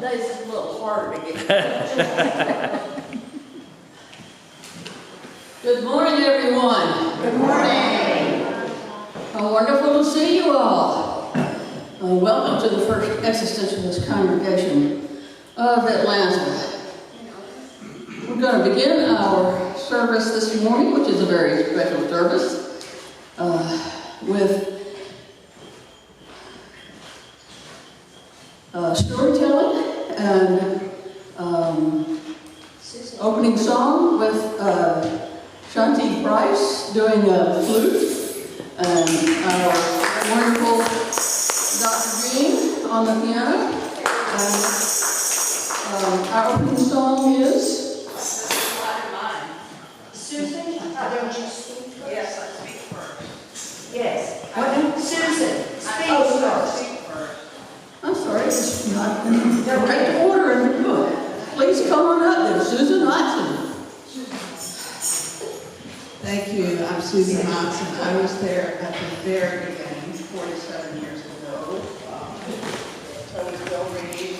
days is a little harder to get. Good morning, everyone. Good morning. How wonderful to see you all. Welcome to the first existentialist congregation of Atlanta. We're going to begin our service this morning, which is a very special service, with storytelling and opening song with Shanti Price doing a flute, and our wonderful Dr. Jean on the piano. And our opening song is Susan, don't you speak first? Yes, I speak first. Yes. What? Susan, speak I first. speak first. I'm sorry, it's not in the right order in the book. Please come on up there, Susan Watson. Thank you. I'm Susan Monson. I was there at the very beginning, 47 years ago. So was Bill Reed,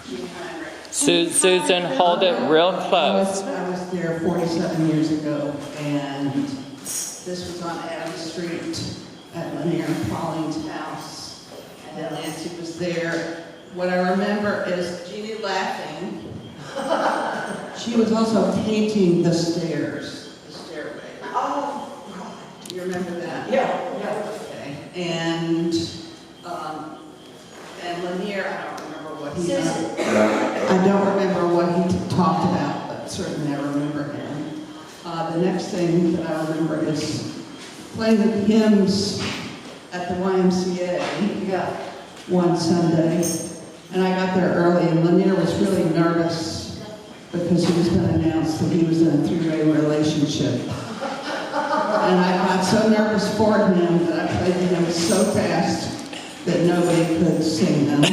Gene Heinrich. Susan, hold it real close. I was there 47 years ago, and this was on Adams Street at Lanier and Pauline's house. And then Nancy was there. What I remember is Jeannie laughing. She was also painting the stairs, the stairway. Oh, Do you remember that? yeah. Okay. And Lanier, I don't remember what he Susan. I don't remember what he talked about, but certainly I remember him. The next thing that I remember is playing the hymns at the YMCA Yeah. one Sunday. And I got there early, and Lanier was really nervous because he was going to announce that he was in a three-way relationship. And I got so nervous for him that I played the hymns so fast that nobody could sing them.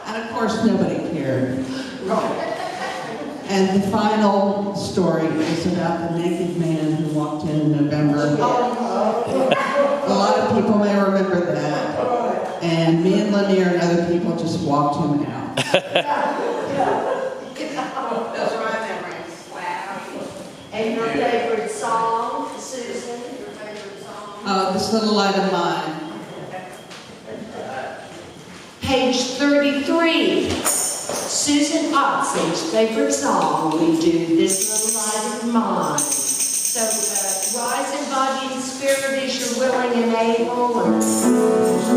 And of course, nobody cared. And the final story is about the naked man who walked in November. A lot of people may remember that. And me and Lanier and other people just walked him out. Those are my memories. Wow. And your favorite song, Susan? Your favorite song? This Little Light of Mine. Page 33. Susan Oxen's favorite song. We do This Little Light of Mine. So rise in body and spirit as you're willing and able.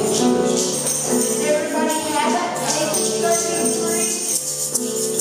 Does everybody have it? Page 33.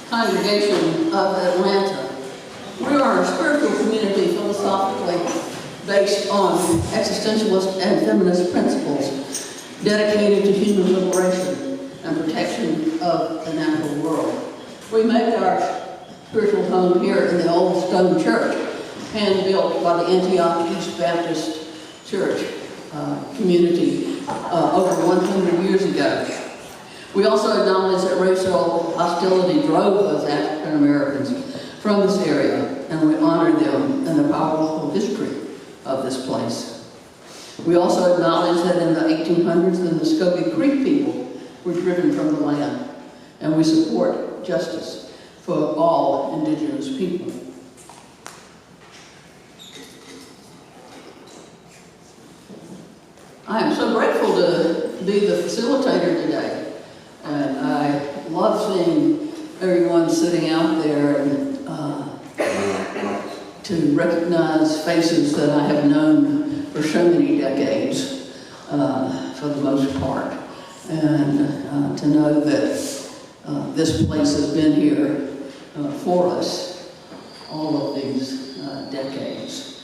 congregation of Atlanta. We are a spiritual community philosophically based on existentialist and feminist principles, dedicated to human liberation and protection of the natural world. We make our spiritual home here in the old stone church, hand-built by the Antioch East Baptist Church community over 100 years ago. We also acknowledge that racial hostility drove those African Americans from this area, and we honor them and the powerful history of this place. We also acknowledge that in the 1800s, the Muscogee Creek people were driven from the land, and we support justice for all indigenous people. I am so grateful to be the facilitator today. And I love seeing everyone sitting out there and to recognize faces that I have known for so many decades, for the most part. And to know that this place has been here for us all of these decades.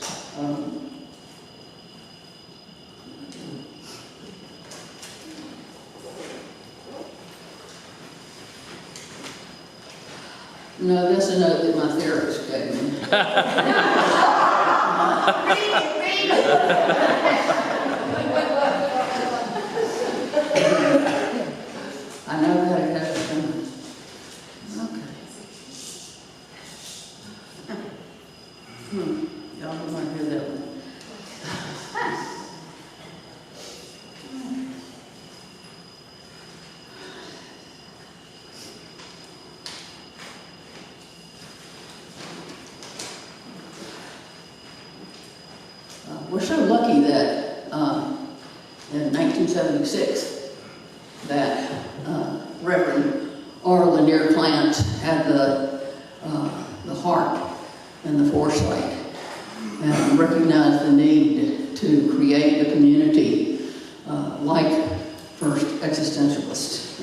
No, that's a note that my therapist gave me. Read it. I know that it has been. Okay. Y'all don't want to hear that one. We're so lucky that in 1976 that Reverend R. Lanier Plant had the heart and the foresight and recognized the need to create a community like First Existentialist.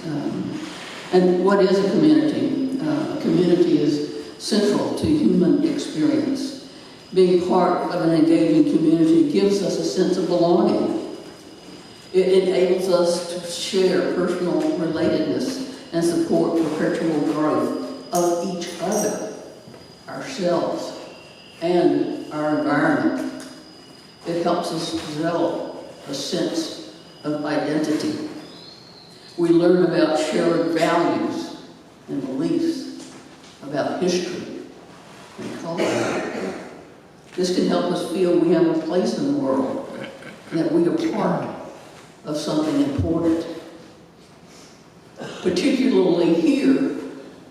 And what is a community? A community is central to human experience. Being part of an engaging community gives us a sense of belonging. It enables us to share personal relatedness and support perpetual growth of each other, ourselves, and our environment. It helps us develop a sense of identity. We learn about shared values and beliefs, about history and culture. This can help us feel we have a place in the world, and that we are part of something important. Particularly here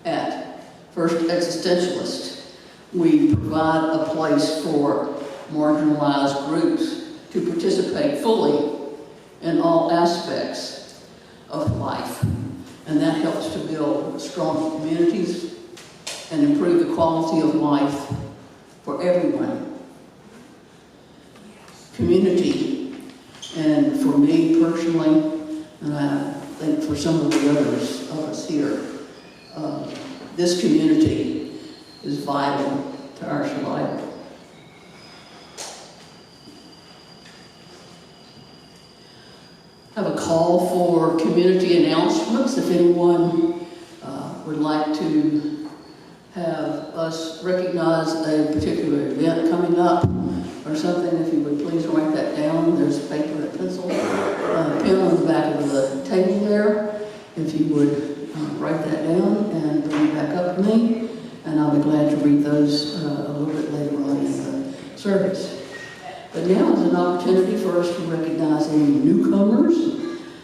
at First Existentialist, we provide a place for marginalized groups to participate fully in all aspects of life. And that helps to build strong communities and improve the quality of life for everyone. Community, and for me personally, and I think for some of the others of us here, this community is vital to our survival. I have a call for community announcements. If anyone would like to have us recognize a particular event coming up or something, if you would please write that down. There's paper and pencil, pen on the back of the table there. If you would write that down and bring it back up to me, and I'll be glad to read those a little bit later on in the service. But now is an opportunity for us to recognize any newcomers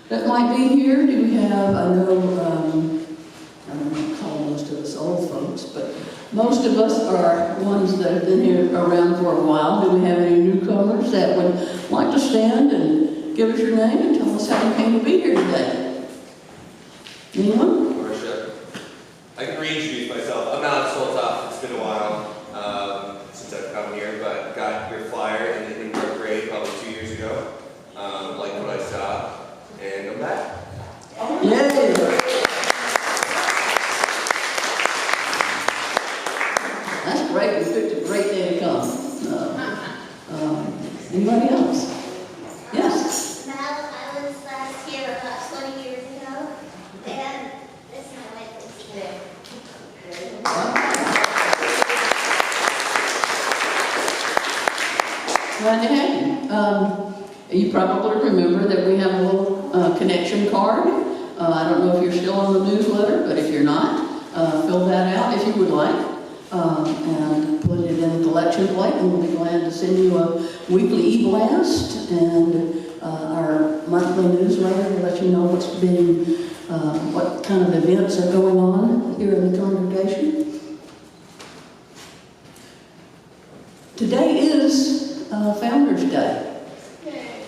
that might be here. Do we have, I don't call most of us old folks, but most of us are ones that have been here around for a while. Do we have any newcomers that would like to stand and give us your name and tell us how you came to be here today? Anyone? Worship. I can reintroduce myself. I'm Alex Soltoff. It's been a while since I've come here, but got your flyer in the Indoor Parade probably 2 years ago. Like what I saw, and I'm back. Yay! here about 20 years ago, and this is my life is today. Glad to have you. You probably remember that we have a little connection card. I don't know if you're still on the newsletter, but if you're not, fill that out if you would like, and put it in the collection plate, and we'll be glad to send you a weekly e-blast and our monthly newsletter to let you know what kind of events are going on here in the congregation. Today is Founders Day.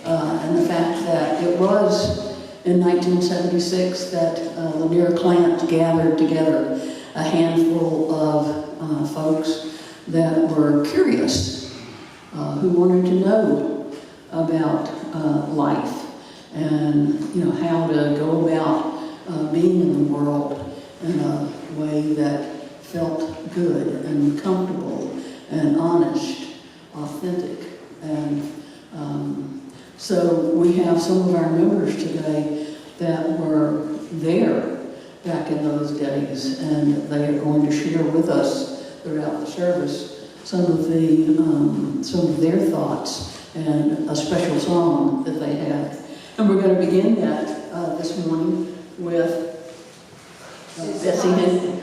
And the fact that it was in 1976 that Lanier Clant gathered together a handful of folks that were curious, who wanted to know about life and how to go about being in the world in a way that felt good and comfortable and honest, authentic, and so we have some of our members today that were there back in those days, and they are going to share with us throughout the service some of their thoughts and a special song that they had. And we're going to begin that this morning with Betsy Henry.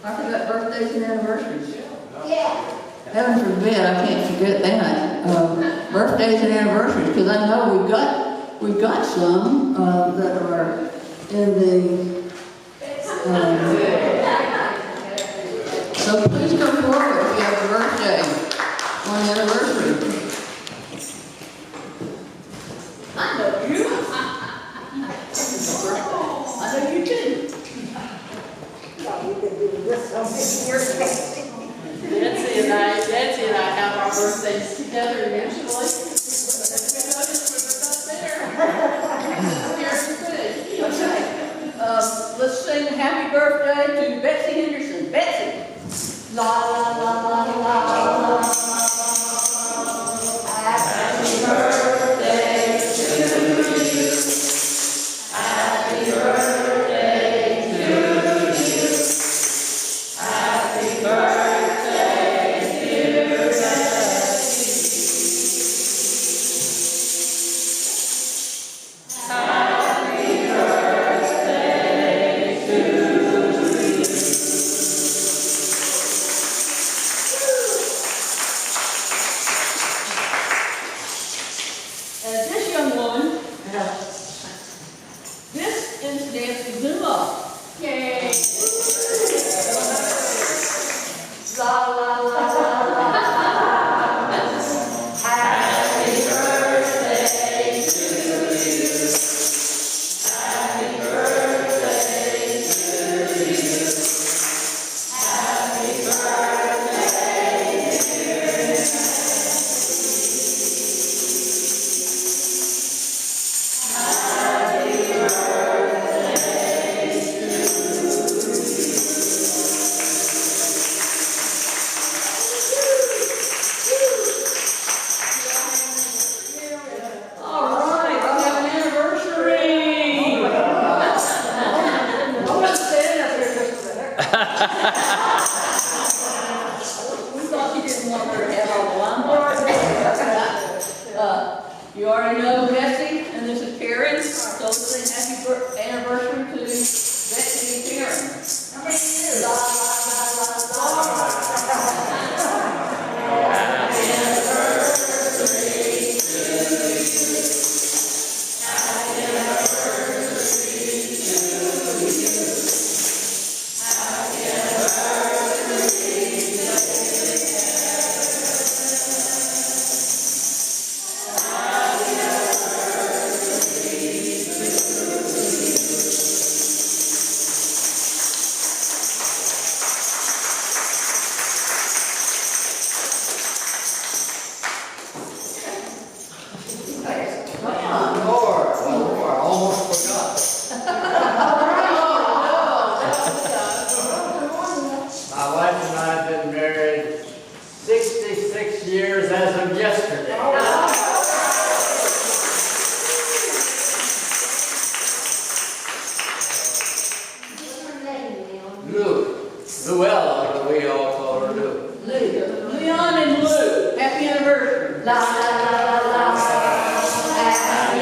I forgot birthdays and anniversaries. Yeah. Heaven forbid, I can't forget that. Birthdays and anniversaries, because I know we've got some that are in the. So please come forward if you have a birthday or an anniversary. I know you. I know you too. Nancy and I have our birthdays together usually. Let's sing happy birthday to Betsy Henderson. Betsy. La la la la la la. Happy birthday to you. Happy birthday to you. Happy birthday, dear Betsy. Happy birthday to you. This young woman, this is Nancy Zuma. Yay! La la la la la. Happy birthday to you. Happy birthday to you. Happy birthday, dear Happy birthday to All right, we have an anniversary. Hold stand up here just a minute. We thought you didn't want her to have all the line. You already know Betsy, and this is Karen. So let's say happy anniversary to Betsy and Karen. How many years? La, la, la, la, la. Happy anniversary to you. Happy anniversary to you. Happy anniversary to you. 6 years as of yesterday. Luke. Luella, the way y'all call her Luke. Leon and Lou, happy anniversary. La la la la la. Happy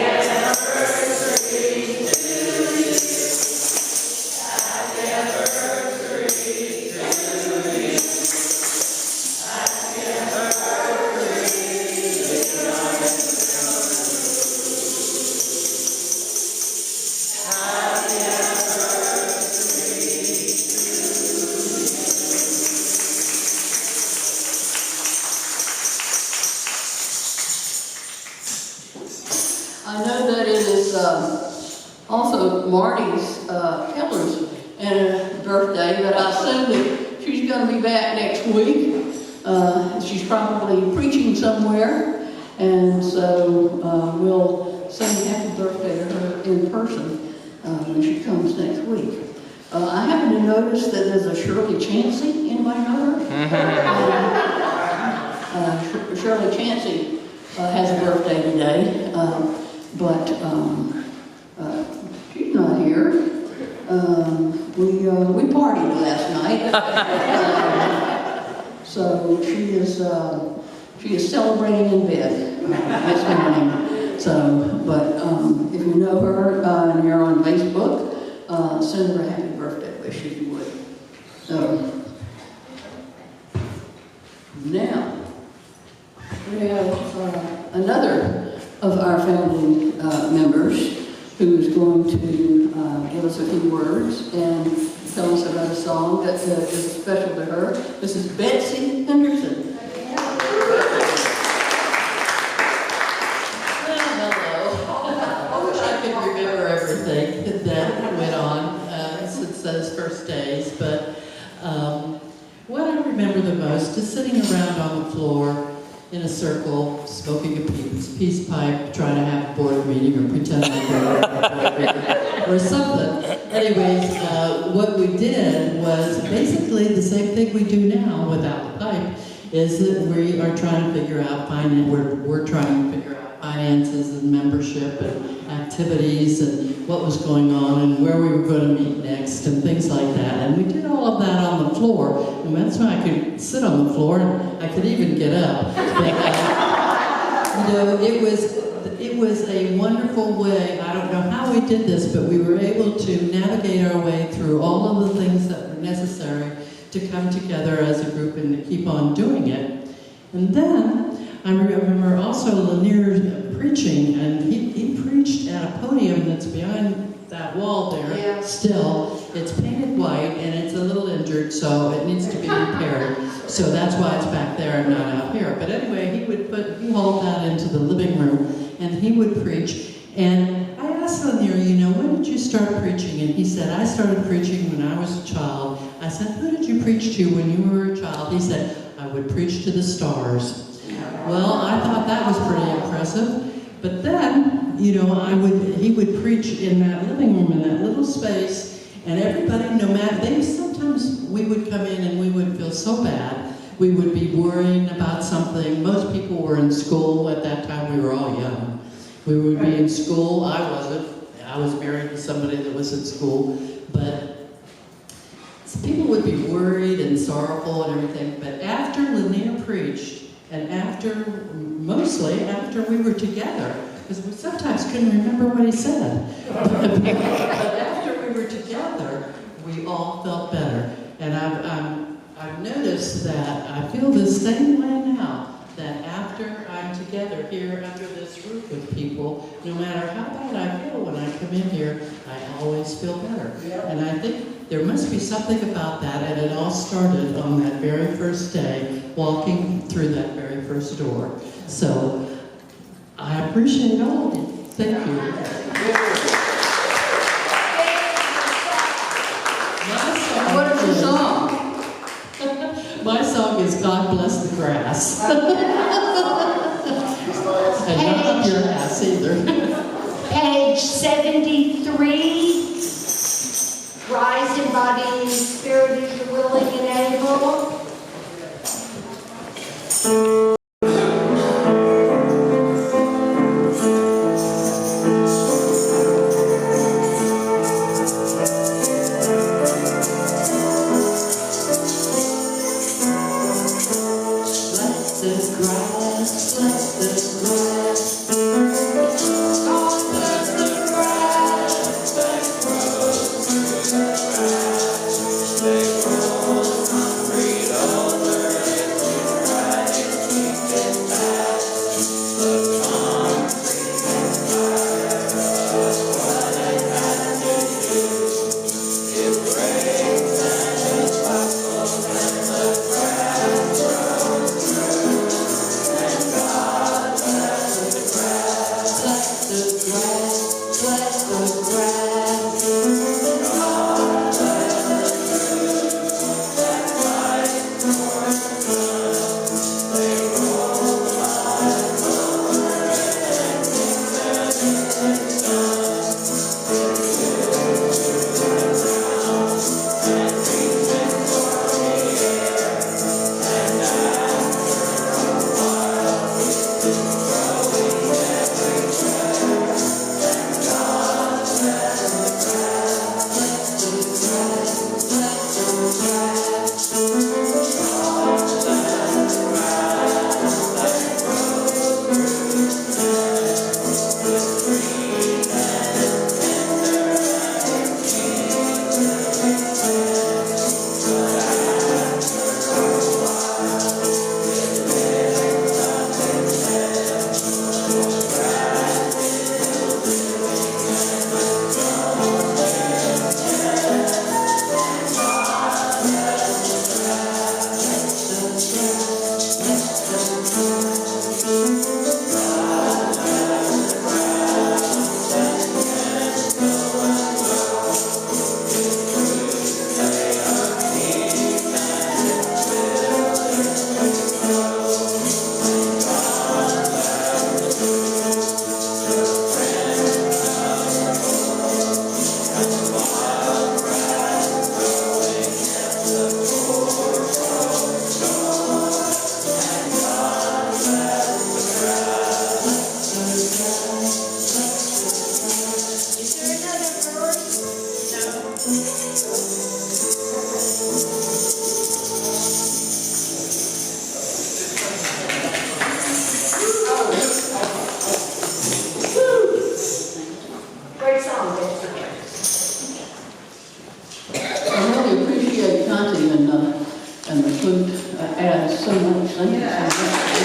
I know that it is also Marty's Keller's birthday, but I assume that she's going to be back next week. She's probably preaching somewhere, and so we'll sing happy birthday to her in person when she comes next week. I happen to notice that there's a Shirley Chansey. Anybody know her? Shirley Chansey has a birthday today, but she's not here. We partied last night, so she is celebrating in bed this morning. So, but if you know her and you're on Facebook, send her a happy birthday wish if you would. So now we have another of our family members who is going to give us a few words and tell us about a song that is special to her. This is Betsy Henderson. Well, hello. I wish I could remember everything that went on since those first days, but what I remember the most is sitting around on the floor in a circle, smoking a peace pipe, trying to have a board meeting or pretend like we're at a board meeting or something. Anyways, what we did was basically the same thing we do now without the pipe, is that we are trying to figure out we're trying to figure out finances and membership and activities and what was going on and where we were going to meet next and things like that. And we did all of that on the floor, and that's why I could sit on the floor and I could even get up. But, it was a wonderful way. I don't know how we did this, but we were able to navigate our way through all of the things that were necessary to come together as a group and to keep on doing it. And then I remember also Lanier preaching, and he preached at a podium that's behind that wall there. Yeah. Still, it's painted white and it's a little injured, so it needs to be repaired. So that's why it's back there and not out here. But anyway, he hauled that into the living room and he would preach. And I asked Lanier, when did you start preaching? And he said, I started preaching when I was a child. I said, who did you preach to when you were a child? He said, I would preach to the stars. Well, I thought that was pretty impressive. But then, he would preach in that living room, in that little space, and everybody, sometimes we would come in and we would feel so bad. We would be worrying about something. Most people were in school at that time. We were all young. We would be in school. I wasn't. I was married to somebody that was in school. But people would be worried and sorrowful and everything. But after Lanier preached, and mostly after we were together, because we sometimes couldn't remember what he said. But after we were together, we all felt better. And I've noticed that I feel the same way now, that after I'm together here under this roof with people, no matter how bad I feel when I come in here, I always feel better. And I think there must be something about that, and it all started on that very first day, walking through that very first door. So I appreciate all of you. Thank you. What is your song? My song is God Bless the Grass. And not up your ass either. Page 73. Rise in body and spirit if you're willing and able. Great song, Dave. I really appreciate Conti and the food adds so much. Thank you so much.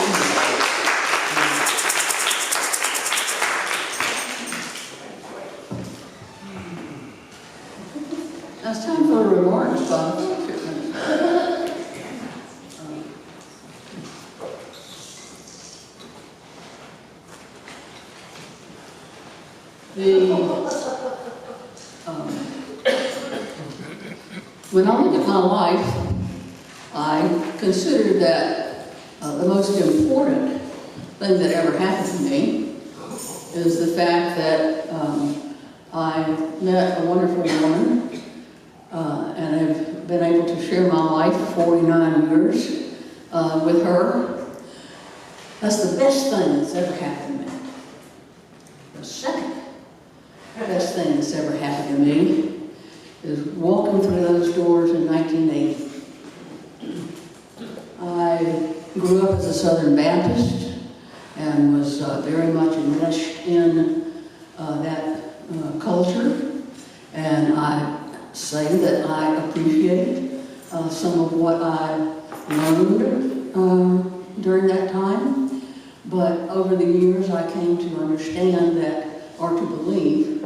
Now it's time for remarks, Bob. When I look at my life, I consider that the most important thing that ever happened to me is the fact that I met a wonderful woman and have been able to share my life for 49 years with her. That's the best thing that's ever happened to me. The second best thing that's ever happened to me is walking through those doors in 1980. I grew up as a Southern Baptist and was very much enmeshed in that culture. And I say that I appreciate some of what I learned during that time. But over the years, I came to understand that, or to believe,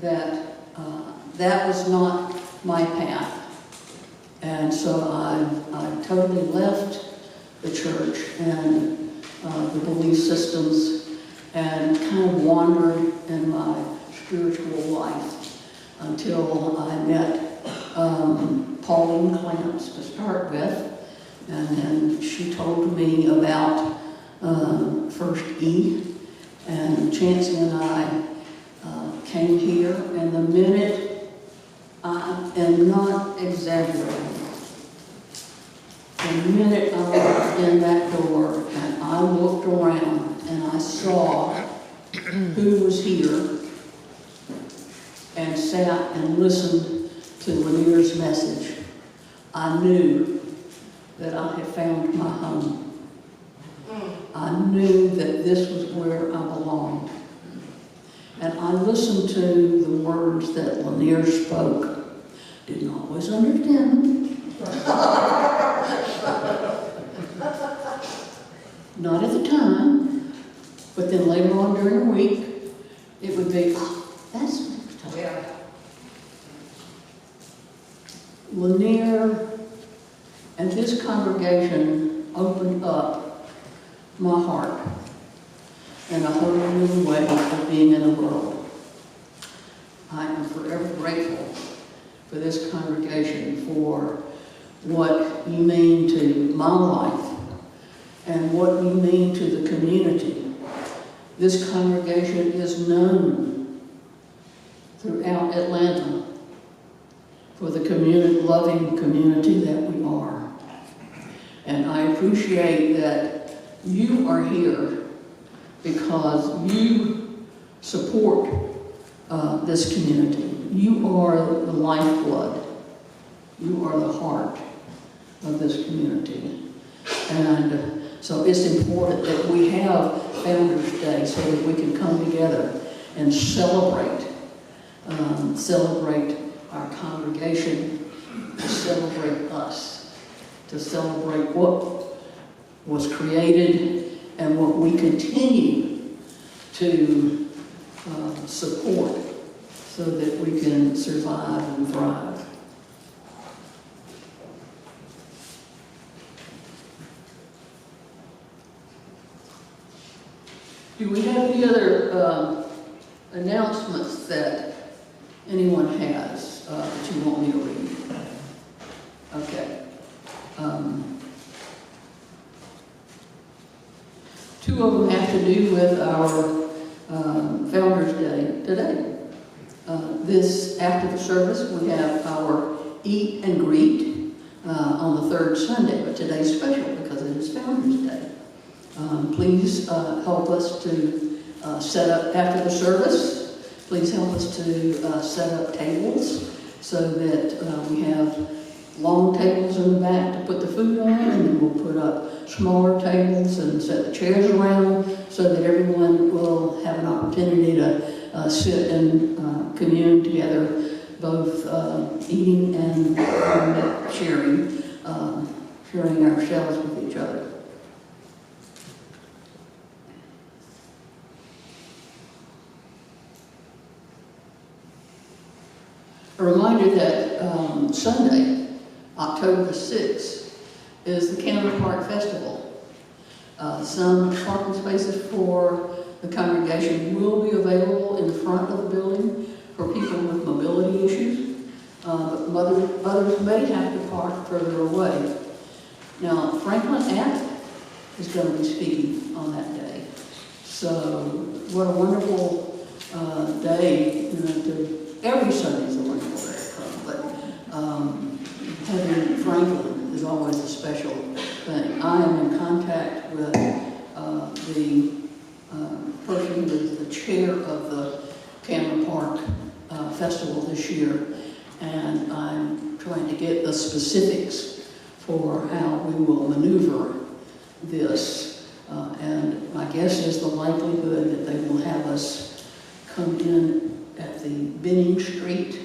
that that was not my path. And so I totally left the church and the belief systems and kind of wandered in my spiritual life until I met Pauline Clance to start with. And then she told me about First E, and Chancey and I came here, and the minute, I am not exaggerating, the minute I walked in that door and I looked around and I saw who was here and sat and listened to Lanier's message, I knew that I had found my home. I knew that this was where I belonged. And I listened to the words that Lanier spoke. Didn't always understand them. Not at the time, but then later on during the week, it would be, oh, that's next time. Yeah. Lanier and this congregation opened up my heart in a whole new way of being in the world. I am forever grateful for this congregation, for what you mean to my life and what you mean to the community. This congregation is known throughout Atlanta for the community, loving community that we are. And I appreciate that you are here because you support this community. You are the lifeblood. You are the heart of this community. And so it's important that we have Founders Day so that we can come together and celebrate our congregation, to celebrate us, to celebrate what was created and what we continue to support so that we can survive and thrive. Do we have any other announcements that anyone has that you want me to read? Okay. Two of them have to do with our Founders Day today. This, after the service, we have our Eat and Greet on the third Sunday, but today's special because it is Founders Day. Please help us to set up, after the service, please help us to set up tables so that we have long tables in the back to put the food on, and then we'll put up smaller tables and set the chairs around so that everyone will have an opportunity to sit and commune together, both eating and sharing ourselves with each other. A reminder that Sunday, October the 6th, is the Cannon Park Festival. Some parking spaces for the congregation will be available in the front of the building for people with mobility issues, but others may have to park further away. Now, Franklin Abbott is going to be speaking on that day. So, what a wonderful day, every Sunday is a wonderful day to come, but having Franklin is always a special thing. I am in contact with the person who is the chair of the Cannon Park Festival this year, and I'm trying to get the specifics for how we will maneuver this. And my guess is the likelihood that they will have us come in at the Benning Street,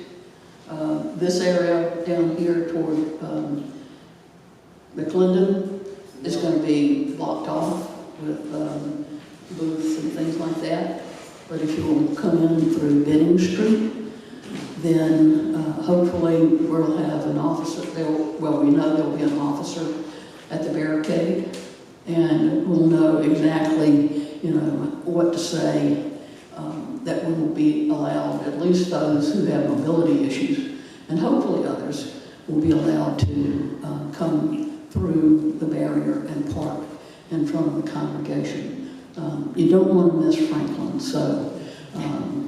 this area down here toward McClendon is going to be blocked off with booths and things like that. But if you will come in through Benning Street, then hopefully we'll have an officer. We know there will be an officer at the barricade, and we'll know exactly, what to say. That we will be allowed, at least those who have mobility issues, and hopefully others will be allowed to come through the barrier and park in front of the congregation. You don't want to miss Franklin, so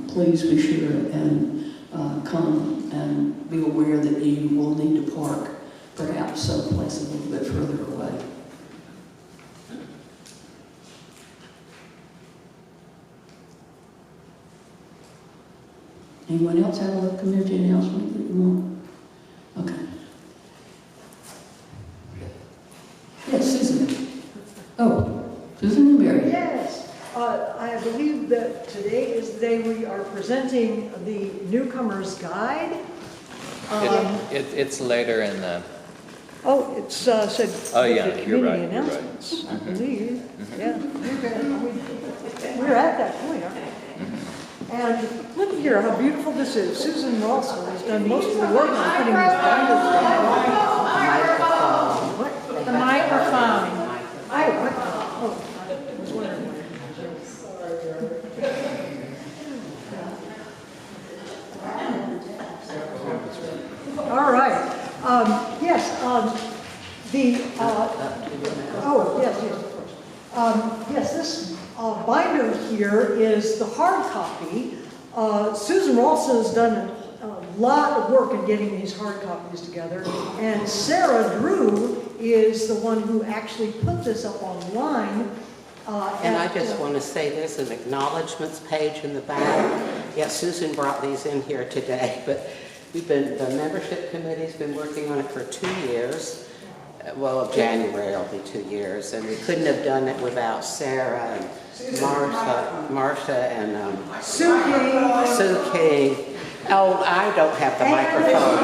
please be sure and come and be aware that you will need to park perhaps someplace a little bit further away. Anyone else have a community announcement that you want? Okay. Yes, Susan. Oh, Susan and Mary. Yes, I believe that today is the day we are presenting the newcomer's guide. It's later in the. Oh, it's said Oh, yeah, the you're community right, you're right. announcements, I believe. Yeah, we're at that point, aren't we? And look here, how beautiful this is. Susan Rawson has done most of the work on putting these binders together. What? The microphone. Oh, I was wondering. All right. Yes, oh, yes, of course. Yes, this binder here is the hard copy. Susan Ralston has done a lot of work in getting these hard copies together, and Sarah Drew is the one who actually put this up online. And I just want to say there's an acknowledgments page in the back. Yes, Susan brought these in here today, but the membership committee's been working on it for 2 years. Well, January will be 2 years, and we couldn't have done it without Sarah and Marcia and Sue King. Sue King. Oh, I don't have the microphone.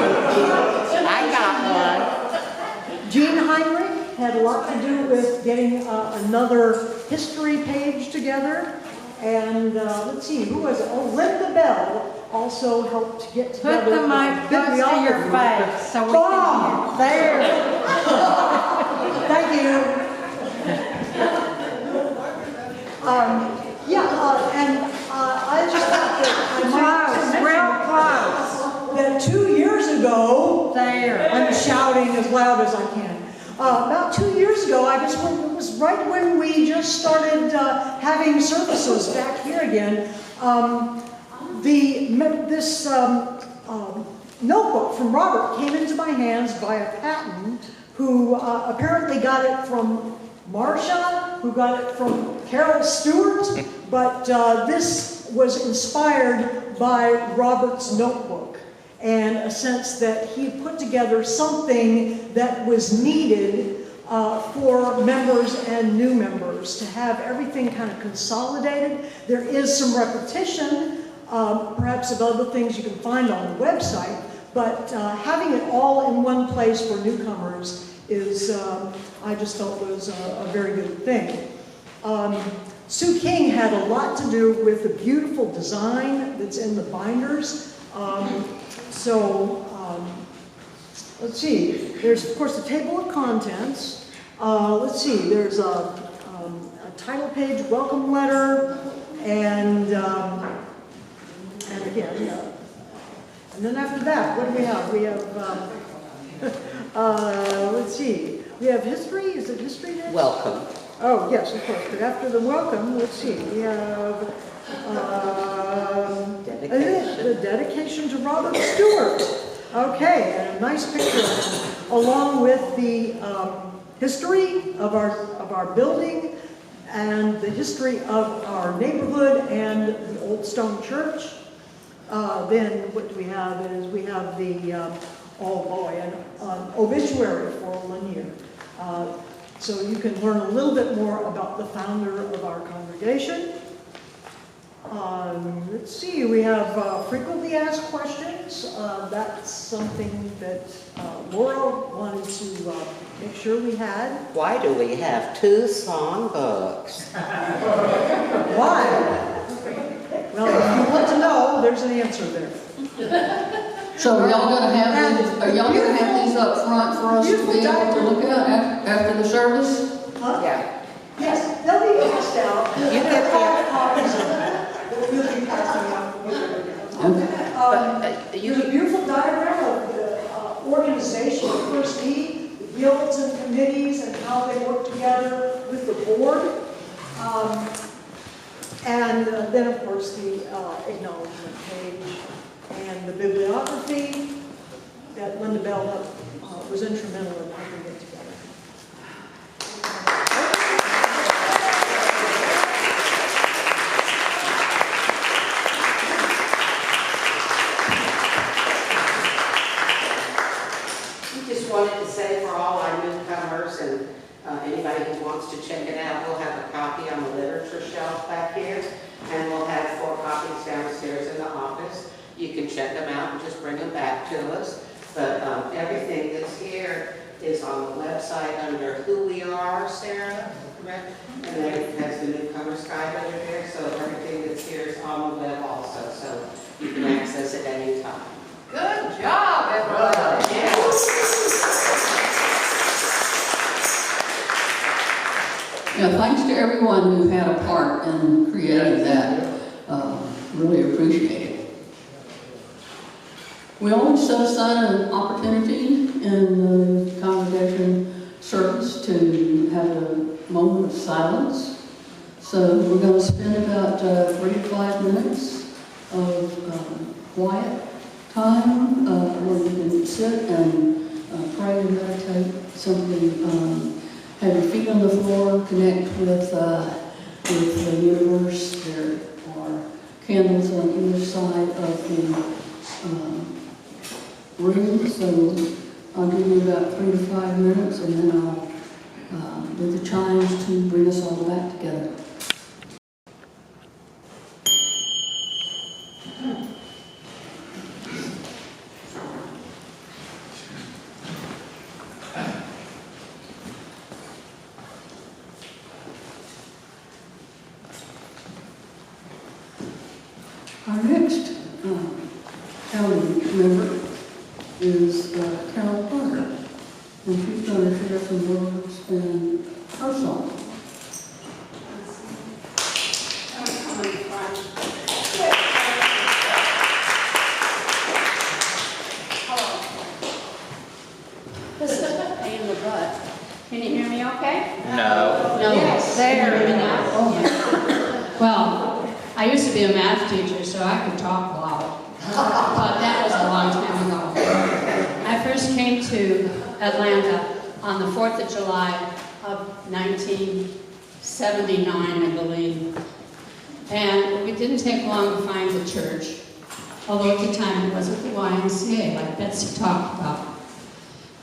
I got one. Jean Heinrich had a lot to do with getting another history page together. And let's see, who was it? Oh, Linda Bell also helped get together. Put the mic close to your face so we can hear. There. Thank you. And I just thought that that 2 years ago, There. I'm shouting as loud as I can. About 2 years ago, it was right when we just started having services back here again. This notebook from Robert came into my hands via Patton, who apparently got it from Marcia, who got it from Carol Stewart, but this was inspired by Robert's notebook, and a sense that he put together something that was needed for members and new members, to have everything kind of consolidated. There is some repetition, perhaps of other things you can find on the website, but having it all in one place for newcomers is, I just felt was a very good thing. Sue King had a lot to do with the beautiful design that's in the binders. Let's see, there's of course the table of contents. Let's see, there's a title page, welcome letter, and again, and then after that, what do we have? We have, let's see, we have history. Is it history next? Welcome. Oh, yes, of course. But after the welcome, let's see, we have the dedication to Robert Stewart. Okay, and a nice picture of him, along with the history of our building and the history of our neighborhood and the Old Stone Church. Then what do we have is we have the, oh boy, an obituary for Lanier. So you can learn a little bit more about the founder of our congregation. Let's see, we have frequently asked questions. That's something that Laura wanted to make sure we had. Why do we have 2 songbooks? Why? Well, if you want to know, there's an answer there. So are y'all gonna have these up front for us to be able to look at after the service? Huh? Yeah. Yes, they'll be passed out. You get have copies of them. We'll be passing out. There's a beautiful diagram of the organization of First E, the guilds and committees, and how they work together with the board. And then, of course, the acknowledgement page and the bibliography that Linda Bell was instrumental in putting it together. We just wanted to say for all our newcomers and anybody who wants to check it out, we'll have a copy copies downstairs in the office. You can check them out and just bring them back to us. But everything that's here is on the website under Who We Are, Sarah, correct? And then it has the newcomer's guide under there, so everything that's here is on the web also, so you can access it anytime. Good job, everybody. Yeah, thanks to everyone who had a part in creating that. Really appreciate it. We always set aside an opportunity in the congregation service to have a moment of silence. So we're going to spend about 3 to 5 minutes of quiet time where you can sit and pray and meditate, simply have your feet on the floor, connect with the universe. There are candles on either side of the room, so I'll give you about 3 to 5 minutes, and then I'll do the chimes to bring us all back together. Our next county member is Carol Carter, and she's going to share some words in her song. This is a pain in the butt. Can you hear me okay? No. No. Yes. There. Hear me now? Oh. Well, I used to be a math teacher, so I could talk loud. But that was a long time ago. I first came to Atlanta on the 4th of July of 1979, I believe. And it didn't take long to find the church, although at the time it wasn't the YMCA, like Betsy talked about.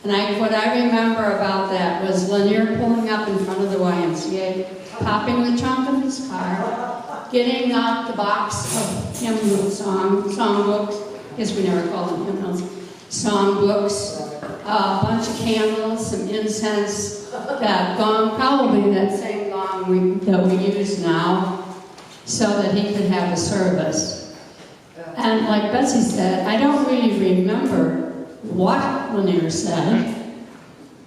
And what I remember about that was Lanier pulling up in front of the YMCA, popping the trunk of his car, getting out the box of hymn songbooks, as we never called them hymnals, songbooks, a bunch of candles, some incense, that gong, probably that same gong that we use now, so that he could have a service. And like Betsy said, I don't really remember what Lanier said,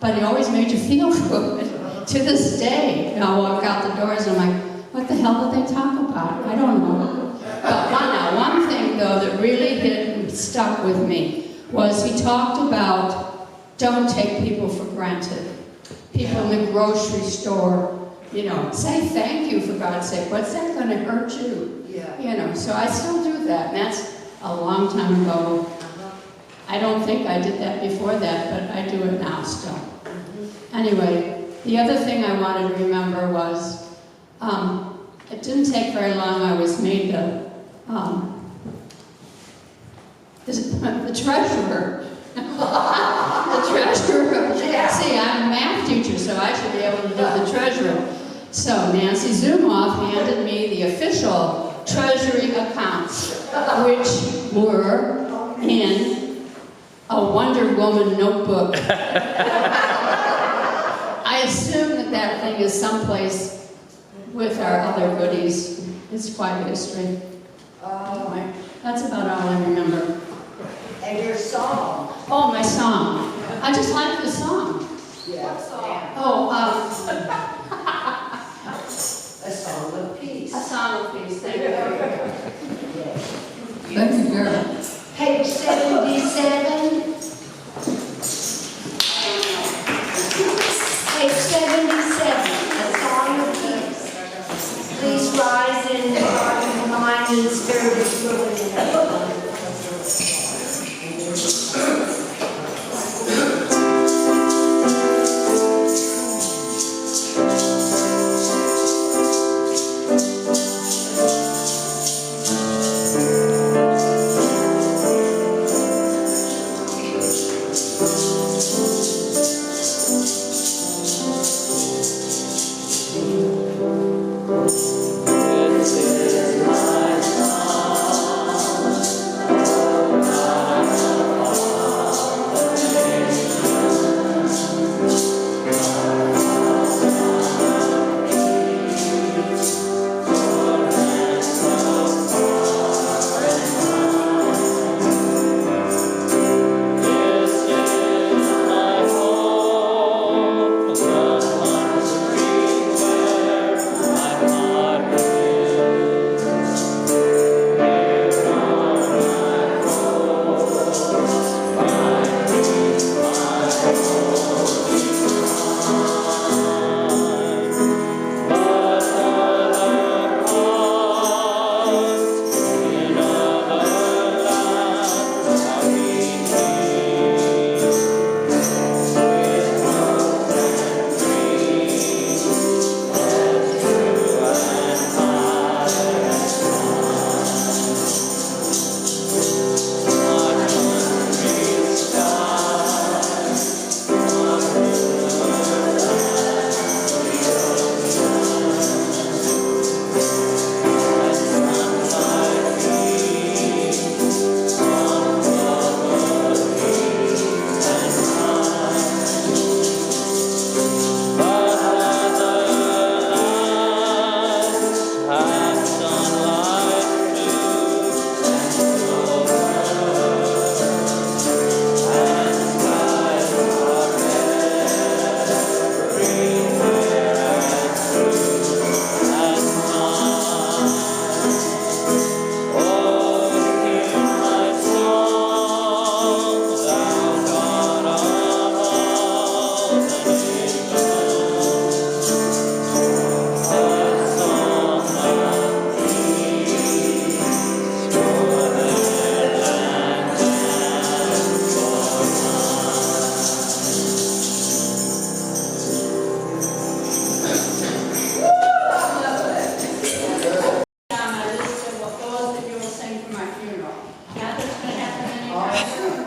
but he always made you feel good. To this day, I walk out the doors and I'm like, what the hell did they talk about? I don't know. But one thing though that really hit and stuck with me was he talked about don't take people for granted. People in the grocery store, say thank you for God's sake. What's that going to hurt you? Yeah. So I still do that, and that's a long time ago. I don't think I did that before that, but I do it now still. Anyway, the other thing I wanted to remember was, it didn't take very long, I was made the treasurer. The treasurer. See, I'm a math teacher, so I should be able to do the treasurer. So Nancy Zumoff handed me the official treasury accounts, which were in a Wonder Woman notebook. I assume that thing is someplace with our other goodies. It's quite a history. Anyway, that's about all I remember. And your song. Oh, my song. I just like the song. Yeah. What song? Oh, A song of peace. a song of peace. Thank you. Thank you, Carol. Page 77. Page 77, A Song of Peace. Please rise in the heart and mind and spirit is willing in everyone. This is my song.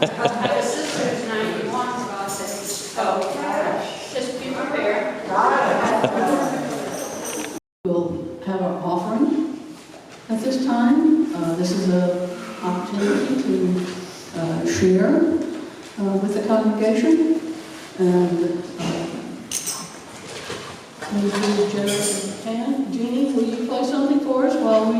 have a sister who's 91 birthday, so just be prepared. We'll have our offering at this time. This is an opportunity to share with the congregation. And maybe Jared and Jeannie, will you play something for us while we...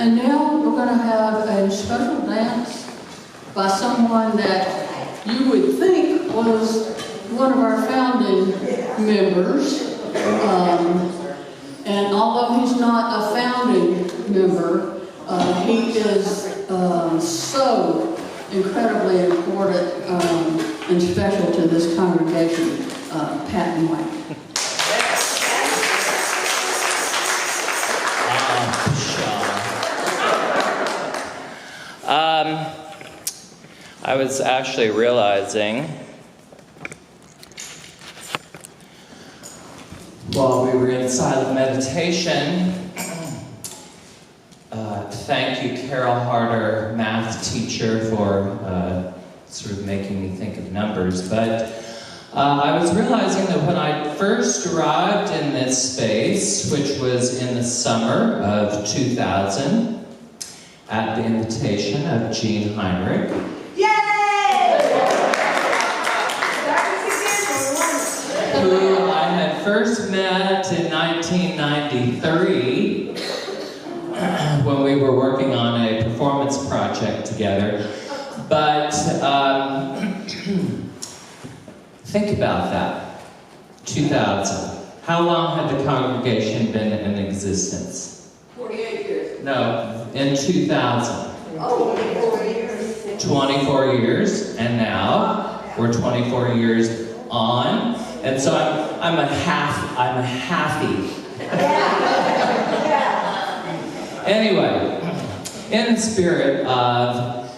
And now we're going to have a special dance by someone that you would think was one of our founding members. And although he's not a founding member, he is so incredibly important and special to this congregation, Patton White. I was actually realizing while we were in silent meditation, thank you, Carol Harder, math teacher, for sort of making me think of numbers, but I was realizing that when I first arrived in this space, which was in the summer of 2000, at the invitation of Gene Heinrich, who I had first met in 1993 when we were working on a performance project together. But think about that, 2000. How long had the congregation been in existence? 48 years. No, in 2000. Oh, 24 years. 24 years, and now we're 24 years on. And so I'm a halfie. Anyway, in the spirit of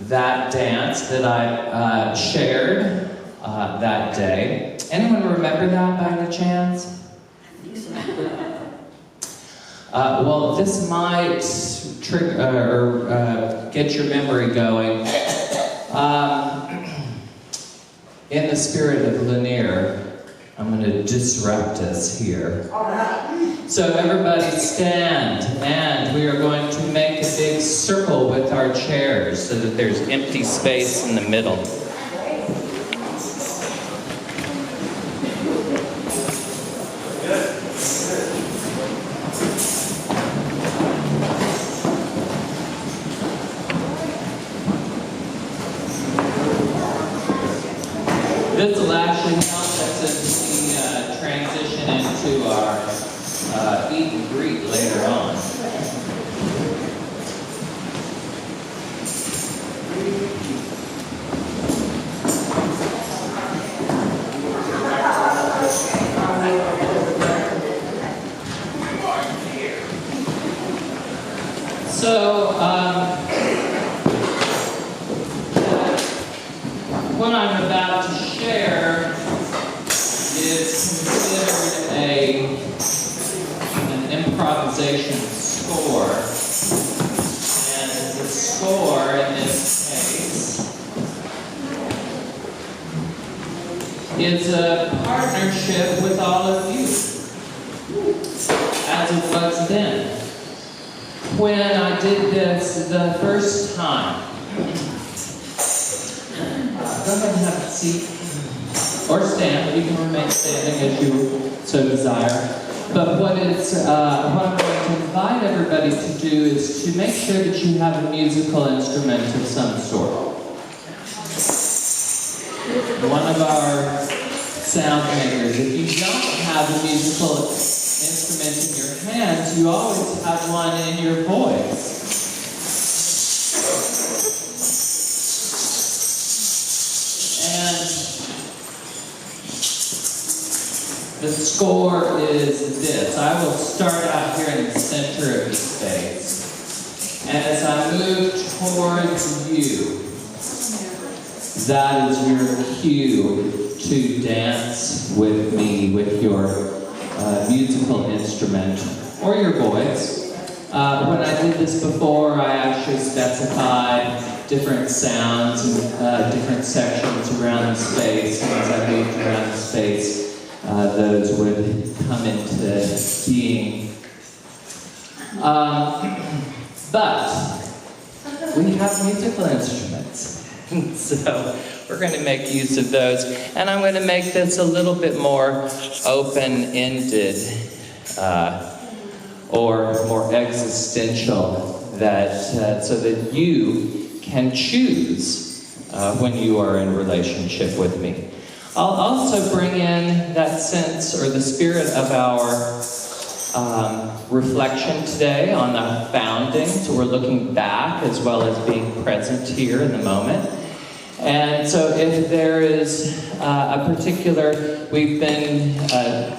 that dance that I shared that day, anyone remember that by any chance? Well, this might trigger or get your memory going. In the spirit of Lanier, I'm going to disrupt us here. So everybody stand, and we are going to make a big circle with our chairs so that there's empty space in the middle. This will actually help us as we transition into our eat and greet later on. So, what I'm about to share is is a partnership with all of you, as it was then. When I did this the first time, go ahead and have a seat, or stand. You can remain standing as you so desire. But what I'm going to invite everybody to do is to make sure that you have a musical instrument of some sort. One of our sound makers, if you don't have a musical instrument in your hands, you always have one in your voice. And the score is this. I will start out here in the center of the space. And as I move towards you, that is your cue to dance with me with your musical instrument or your voice. When I did this before, I actually specified different sounds and different sections around the space. And as I moved around the space, those would come into being. But we have musical instruments. So we're going to make use of those. And I'm going to make this a little bit more open-ended or more existential, so that you can choose when you are in relationship with me. I'll also bring in that sense or the spirit of our reflection today on the founding. So we're looking back as well as being present here in the moment. And so if there is a particular, we've been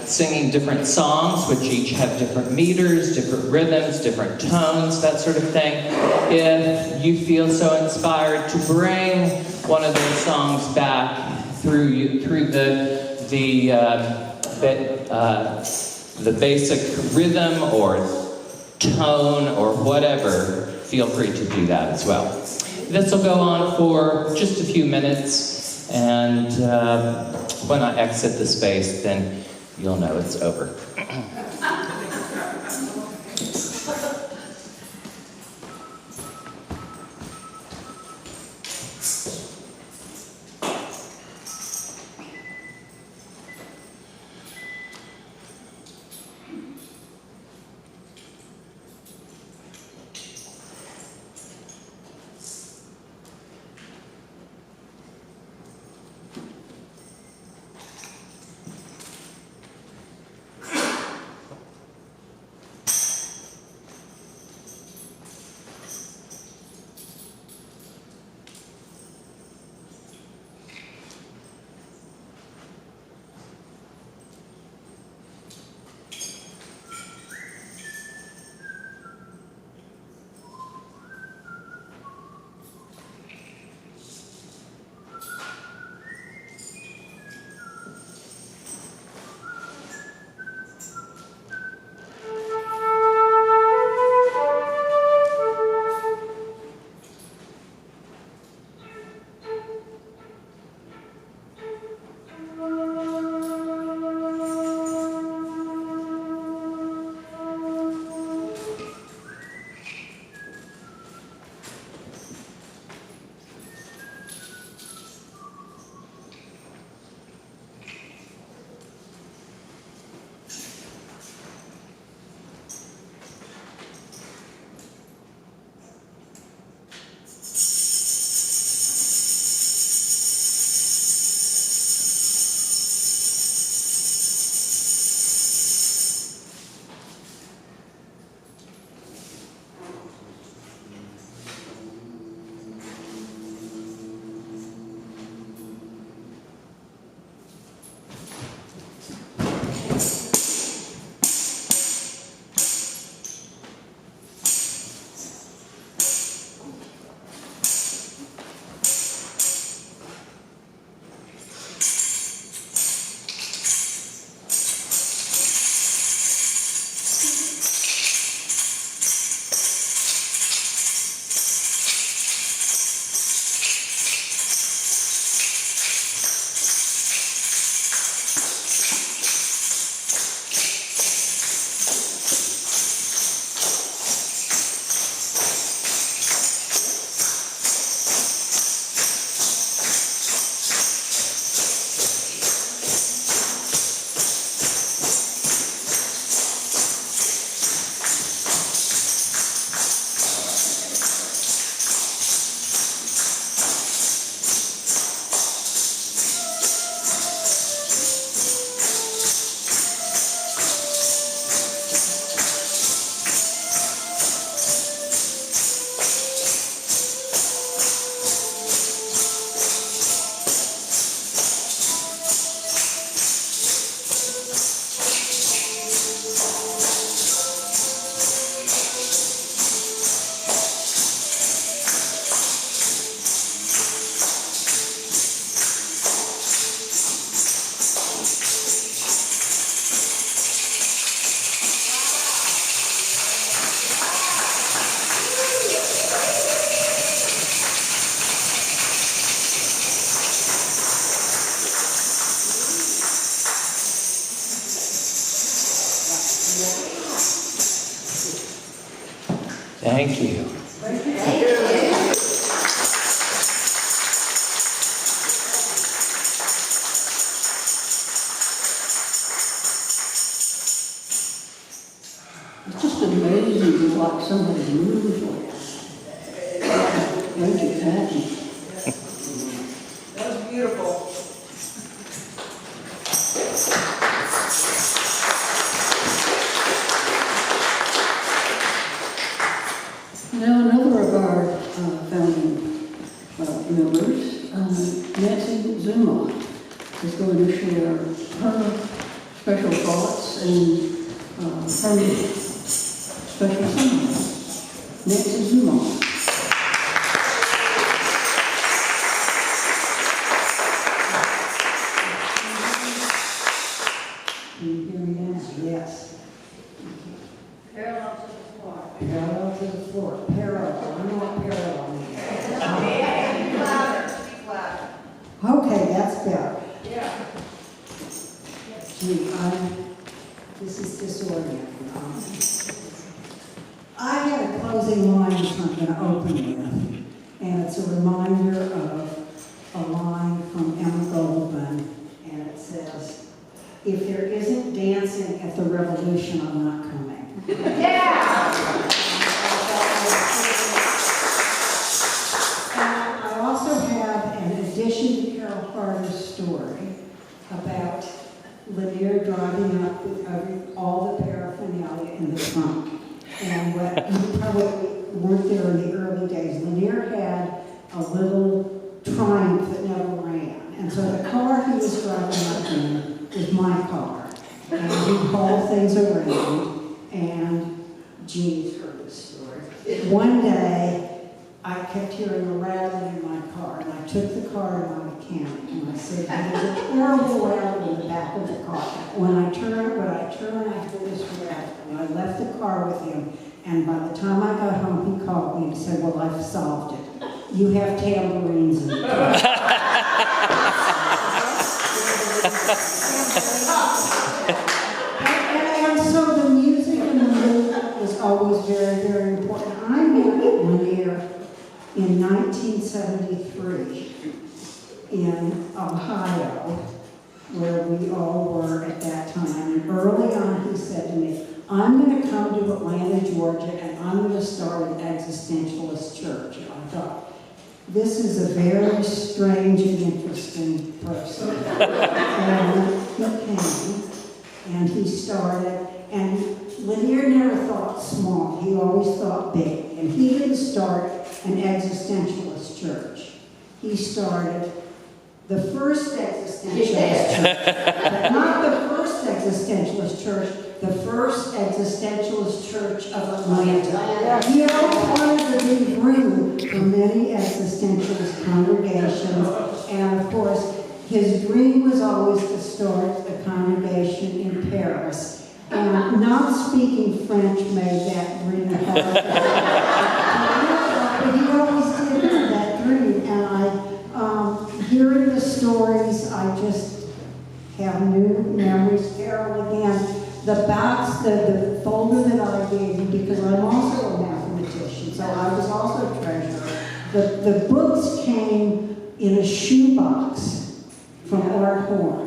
singing different songs which each have different meters, different rhythms, different tones, that sort of thing. If you feel so inspired to bring one of those songs back through the basic rhythm or tone or whatever, feel free to do that as well. This will go on for just a few minutes, and when I exit the space, then you'll know it's over. Thank you. It's just amazing to watch somebody move like Reggie Patton. That was beautiful. Now, another of our founding members, Nancy Zuma, is going to share her special thoughts and her special song. Nancy Zuma. Can you hear me now? Yes. Parallel to the floor. Parallel to the floor. Parallel. I know what parallel means. Speak louder, speak louder. Okay, that's better. Yeah. Gee, this is disorienting. I had a closing line which I'm going to open with, and it's a reminder of a line from Emma Goldman, and it says, "If there isn't dancing at the revolution, I'm not coming." Yeah! And I also have an addition to Carol Carter's story about Lanier driving up with all the paraphernalia in the trunk. And what you probably weren't there in the early days, Lanier had a little Triumph that never ran. And so the car he was driving up in was my car. And he'd haul things around, and Jean's heard this story. One day, I kept hearing a rattling in my car, and I took the car to my mechanic, and I said, "There's a terrible rattle in the back of the car." When I turn, I heard this rattle, and I left the car with him, and by the time I got home, he called me and said, "Well, I've solved it. You have tambourines in the car." And so the music and the movement was always very, very important. I met Lanier in 1973 in Ohio, where we all were at that time. And early on, he said to me, "I'm going to come to Atlanta, Georgia, and I'm going to start an existentialist church." And I thought, this is a very strange and interesting person. And he came, and he started, and Lanier never thought small, he always thought big. And he didn't start an existentialist church. He started the first existentialist church, but not the first existentialist church, the first existentialist church of Atlanta. He always wanted to be room for many existentialist congregations, and of course, his dream was always to start a congregation in Paris. And not speaking French made that dream hard. But he always did have that dream, and hearing the stories, I just have new memories. Carol, again, the folder that I gave you, because I'm also a mathematician, so I was also a treasurer. The books came in a shoebox from Art Horn.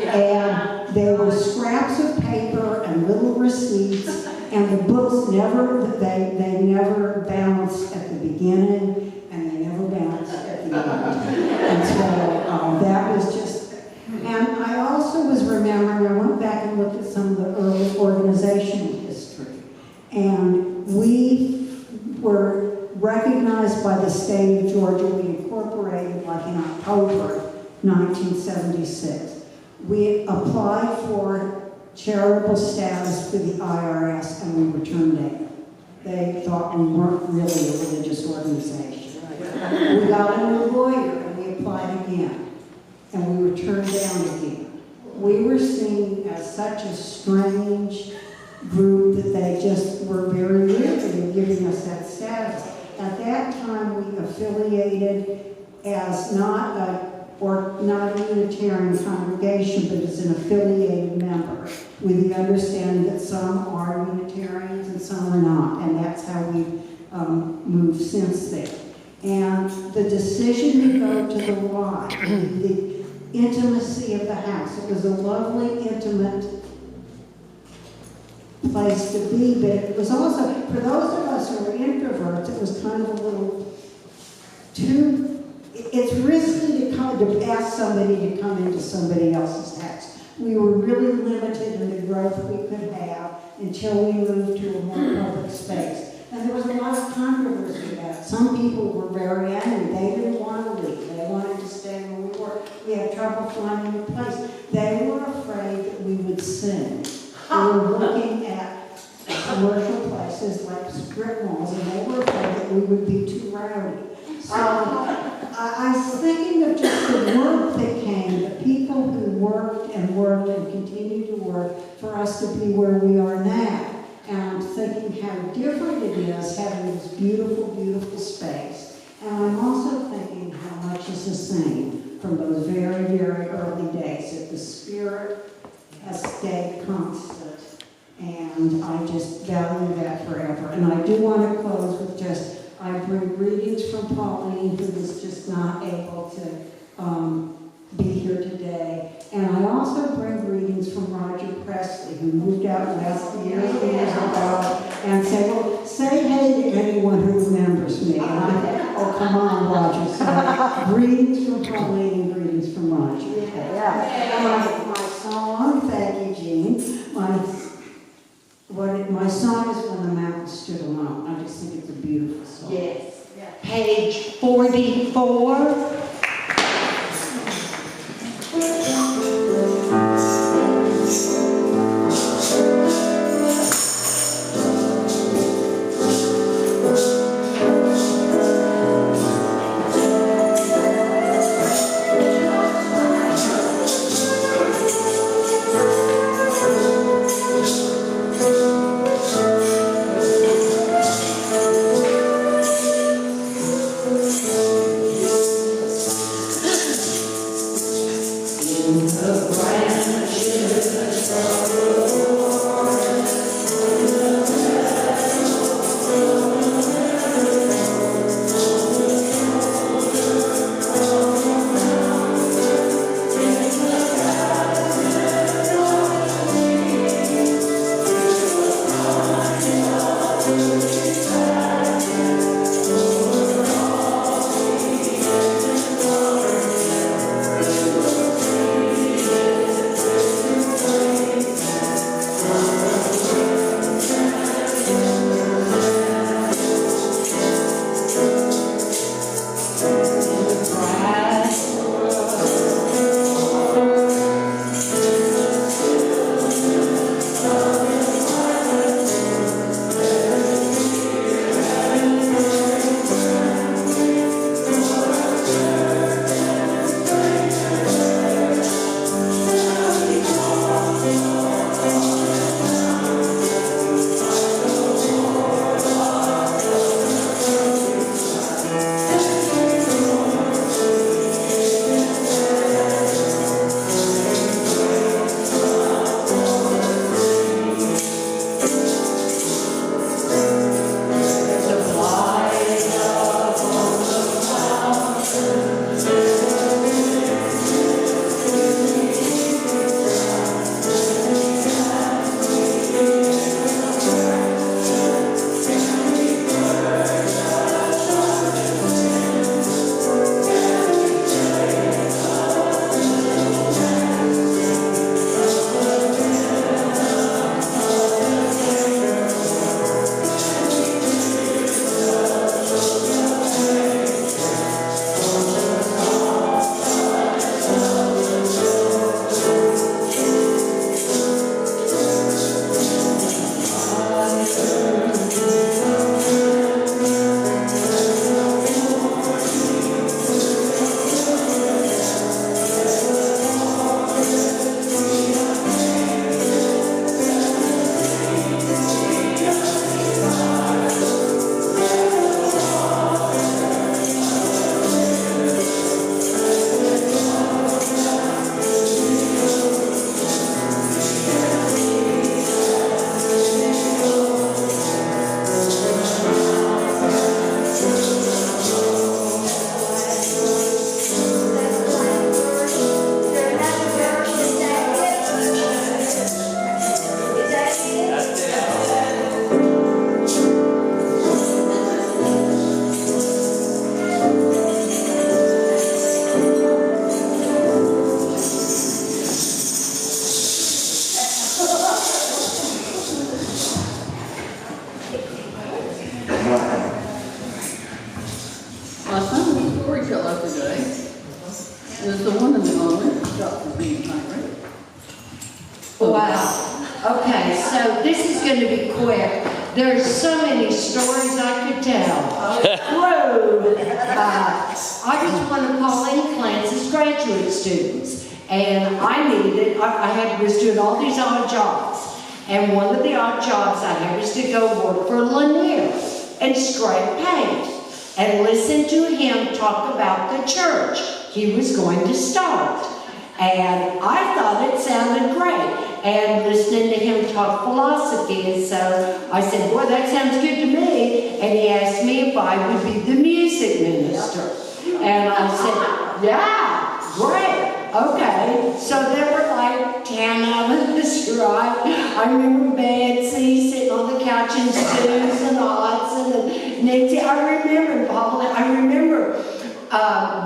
And there were scraps of paper and little receipts, and the books they never balanced at the beginning, and they never balanced at the end. And so that was just, and I also was remembering, I went back and looked at some of the early organizational history, and we were recognized by the state of Georgia. We incorporated like in October 1976. We applied for charitable status to the IRS, and we were turned down. They thought we weren't really a religious organization. We got a new lawyer, and we applied again, and we were turned down again. We were seen as such a strange group that they just were very weary in giving us that status. At that time, we affiliated as not a Unitarian congregation, but as an affiliated member. with the understanding that some are Unitarians and some are not, and that's how we've moved since then. And the decision to go to the Y, the intimacy of the house, it was a lovely, intimate place to be, but it was also, for those of us who are introverts, it was kind of a little too, it's risky to ask somebody to come into somebody else's house. We were really limited in the growth we could have until we moved to a more public space. And there was a lot of controversy about it. Some people were very angry. They didn't want to leave. They wanted to stay where we were. We had trouble finding a place. They were afraid that we would sin. We were looking at commercial places like strip malls, and they were afraid that we would be too rowdy. So I was thinking of just the work that came, the people who worked and continue to work for us to be where we are now. And I'm thinking how different it is having this beautiful, beautiful space. And I'm also thinking how much is the same from those very, very early days, that the spirit has stayed constant. And I just value that forever. And I do want to close with just, I bring greetings from Pauline, who was just not able to be here today. And I also bring greetings from Roger Presley, who moved out last years ago, and said, well, say hey to anyone who remembers me. And I thought, oh, come on, Roger. So greetings from Pauline and greetings from Roger. And my song, thank you, Jean. My song is When the Mountain Stood Alone. I just think it's a beautiful song. Yes. Page 44. storyteller today is the one and only Dr. Dean Heinrich. Wow. Okay, so this is going to be quick. There's so many stories I could tell. Whoa! I was one of Pauline Clancy's graduate students, and I was doing all these odd jobs. And one of the odd jobs I had was to go work for Lanier and scrape paint and listen to him talk about the church he was going to start. And I thought it sounded great. And listening to him talk philosophy, and so I said, boy, that sounds good to me. And he asked me if I would be the music minister. And I said, yeah, great, okay. So there were like 10 of us, right? I remember Betsy sitting on the couch and Suze and Odds and Nancy. I remember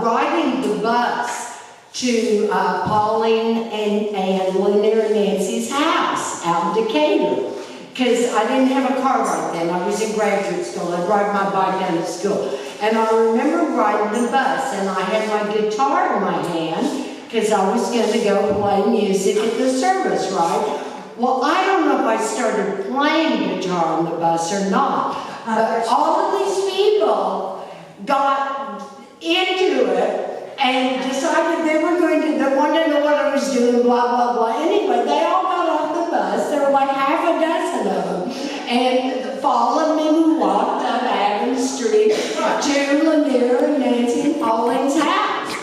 riding the bus to Pauline and Lanier and Nancy's house out in Decatur. Because I didn't have a car right then. I was in graduate school. I'd ride my bike down to school. And I remember riding the bus, and I had my guitar in my hand because I was going to go play music at the service, right? Well, I don't know if I started playing guitar on the bus or not, but all of these people got into it and decided they wanted to know what I was doing, blah, blah, blah. Anyway, they all got off the bus. There were like half a dozen of them. And followed me and walked up Adams Street to Lanier and Nancy and Pauline's house.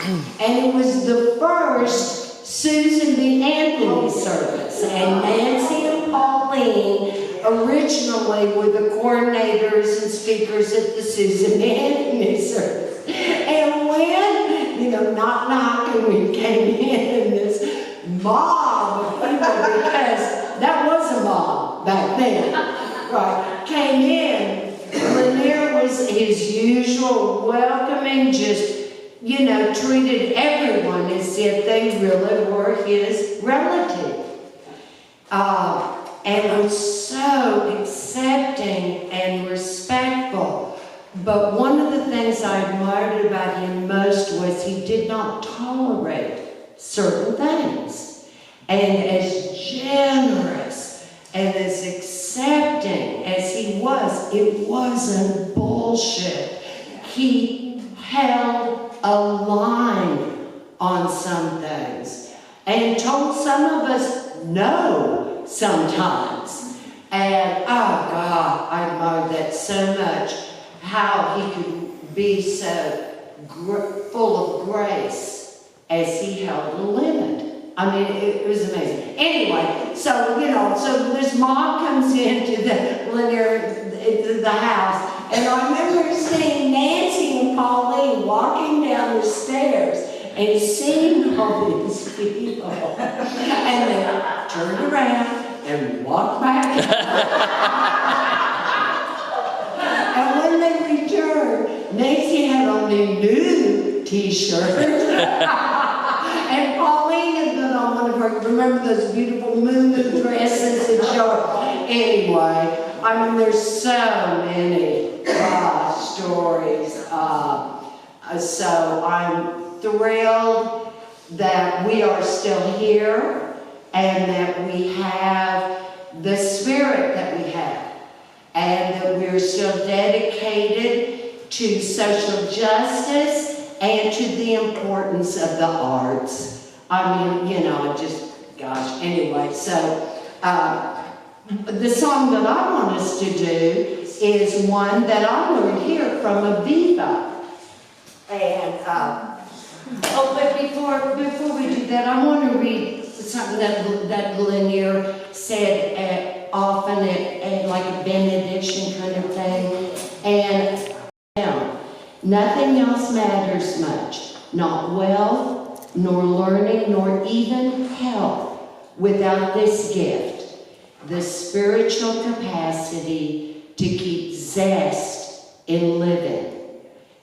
And it was the first Susan B. Anthony service. And Nancy and Pauline originally were the coordinators and speakers at the Susan B. Anthony service. And when, knock knock, and we came in this mob of people, because that was a mob back then, right, came in. Lanier was his usual welcoming, just, treated everyone as if they really were his relative. And was so accepting and respectful. But one of the things I admired about him most was he did not tolerate certain things. And as generous and as accepting as he was, it wasn't bullshit. He held a line on some things and told some of us no sometimes. And oh God, I admired that so much. How he could be so full of grace as he held a limit. I mean, it was amazing. Anyway, so this mob comes into the house, and I remember seeing Nancy and Pauline walking down the stairs and seeing all these people, and they turned around and walked back. And when they returned, Nancy had on a new t-shirt. And Pauline had been on one of her, remember those beautiful moon dresses and short. Anyway, I mean, there's so many stories. So I'm thrilled that we are still here and that we have the spirit that we have. And that we're still dedicated to social justice and to the importance of the arts. I mean, anyway, so the song that I want us to do is one that I learned here from Aviva. And, but before we do that, I want to read something that Lanier said often at like a benediction kind of thing. And now, nothing else matters much, not wealth, nor learning, nor even health, without this gift, the spiritual capacity to keep zest in living.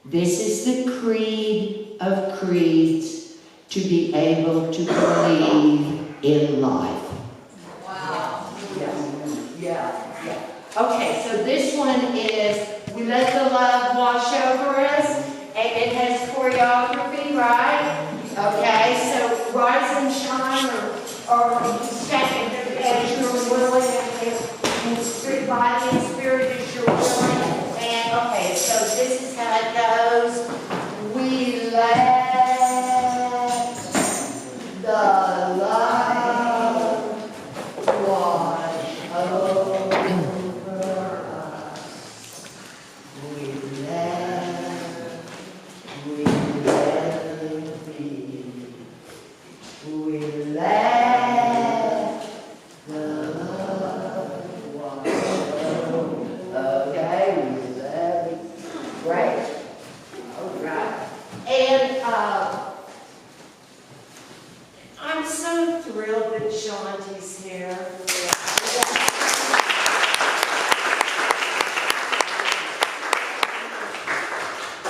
This is the creed of creeds, to be able to believe in life. Wow. Yeah. Okay, so this one is We Let the Love Wash Over Us, and it has choreography. Shawnee, right? Okay, so rise and shine or stand as you're willing in spirit, body and spirit as you're willing. And okay, so this is how it goes. We let the love wash over us. We let it be. We let the love wash over. Okay, we let it. Great. All right. And I'm so thrilled that Shanti's here.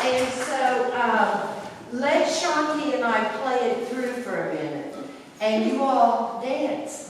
And so let Shanti and I play it through for a minute, and you all dance.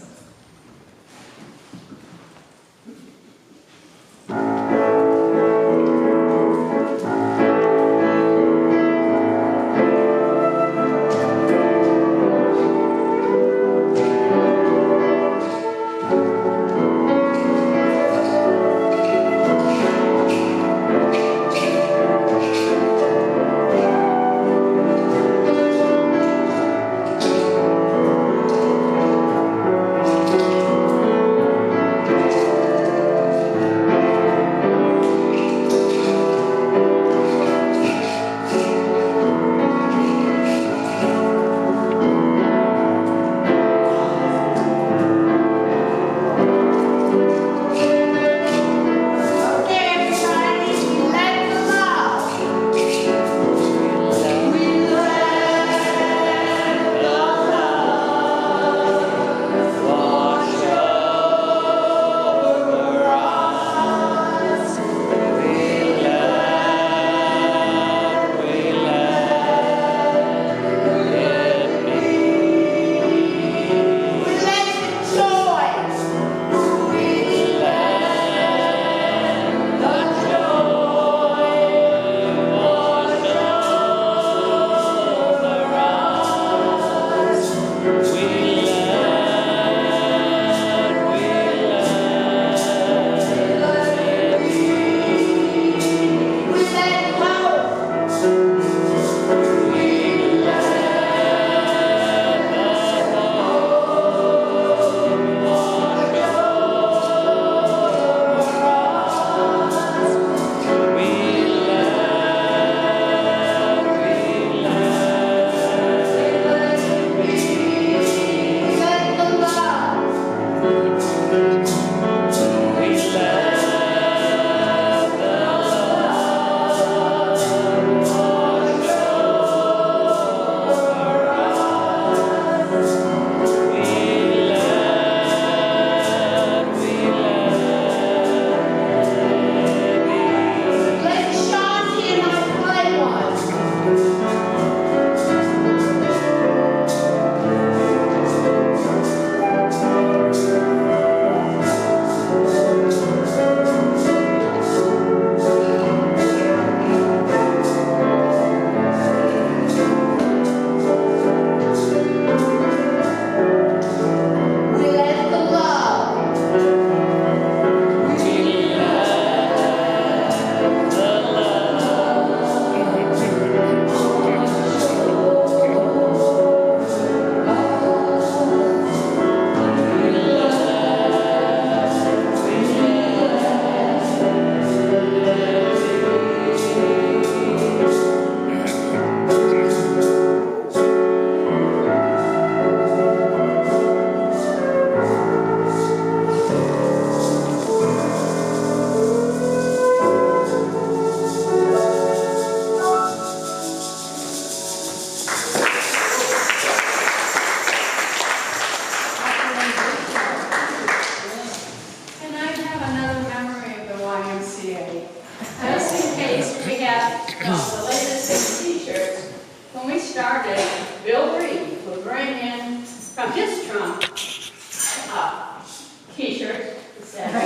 T-shirts, etc.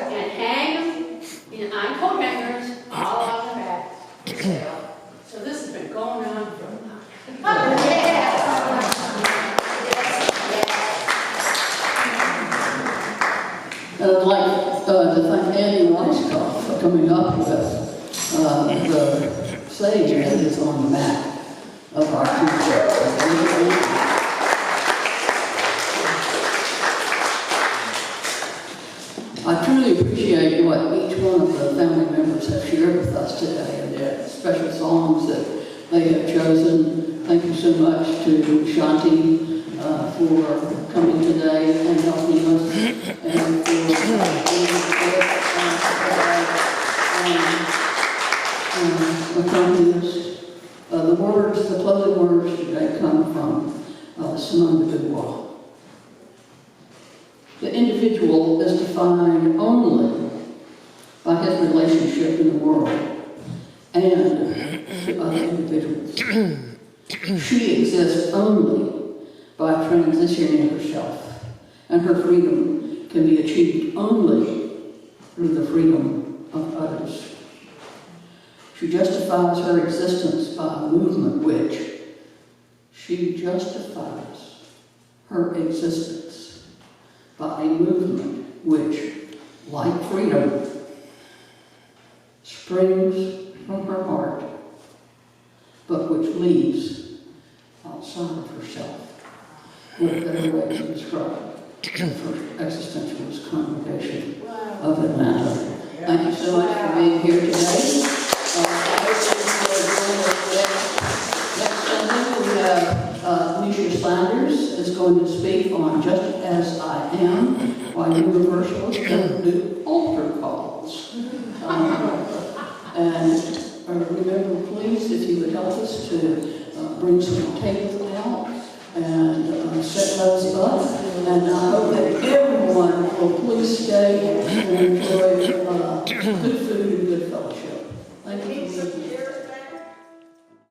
and hang them on coat hangers all on the back for sale. So this has been going on for the sage that is on the back of our t-shirt. I truly appreciate what each one of the family members have shared with us today and their special songs that they have chosen. Thank you so much to Shanti for coming today and helping us and for accompanying us. The words, the closing words today come from Simone de Beauvoir. The individual is defined only by his relationship in the world and to other individuals. She exists only by transitioning herself, and her freedom can be achieved only through the freedom of others. She justifies her existence by a movement which she justifies her existence by a movement which, like freedom, springs from her heart, but which leaves outside of herself. What a better way to describe the First Existentialist Congregation of Atlanta. Thank you so much for being here today. Next Sunday we have Misha Slanders is going to speak on Just As I Am, why Universalists don't do altar calls. And remember, please, if you would help us to bring some tables out and set those up. And I hope that everyone will please stay and enjoy good food and good fellowship. Thank you for being here.